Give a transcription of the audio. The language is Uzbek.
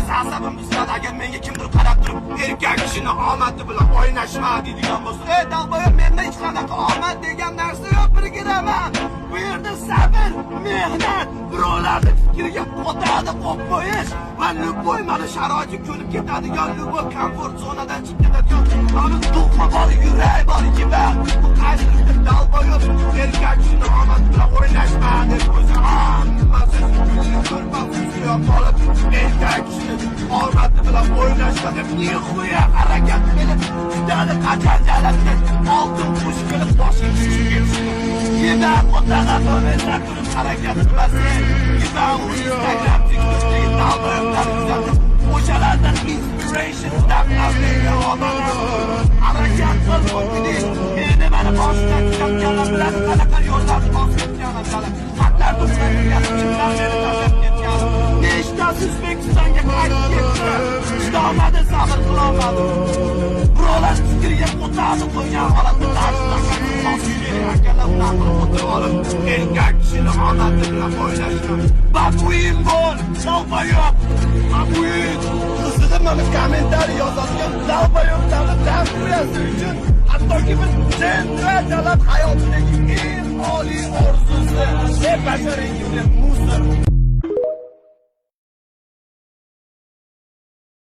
bo'lmasa asabim buziladi agar menga kimdir qarab turib erkak kishini omadi bilan o'ynashma deydigan bo'lsa, ey dalboyim, menda hech qanaqa omad degan narsa yo'q, birgiraman. Bu yerda sabr, mehnat, birovlarni fikriga qotadi qo'yib qo'yish va любой mana sharoitga ko'nib ketadigan, любой komfort zonadan chiqib ketadigan, mana to'qma bor, yurak bor, yibar. Bu qaysidir dalboyim erkak kishini omad bilan o'ynashma deb qo'ysa, erkak kishini omadi bilan o'ynashma deb nihoya harakat qilib judani qachanjalabdi oltin qush qilib boshga tushib ketishdi. Yedan o'taga bo'lmasa turib harakat qilmasang, yedan Instagram, TikTok'dagi dalboyimlar kuzatib o'shalardan inspiration topmaydi. Harakat qil, o'qidi. Endi mana boshqa kitoblar bilan qanaqa yo'llarni bosib ketganlar, xatlar to'playotgan kimlar meni tashlab ketgan. Nechtasi O'zbekistonga qaytib ketdi, chidolmadi, sabr qilolmadi. Birovlar fikriga qo'tadi qo'ygan holatda tashlab erkak kishini omadi bilan o'ynashgan. Babuin bo'l, dalboyim. Babuin. Sizda mana kommentariy yozadigan dalboyimlarni tanqiyasi uchun hattoki bir sentra talab hayotidagi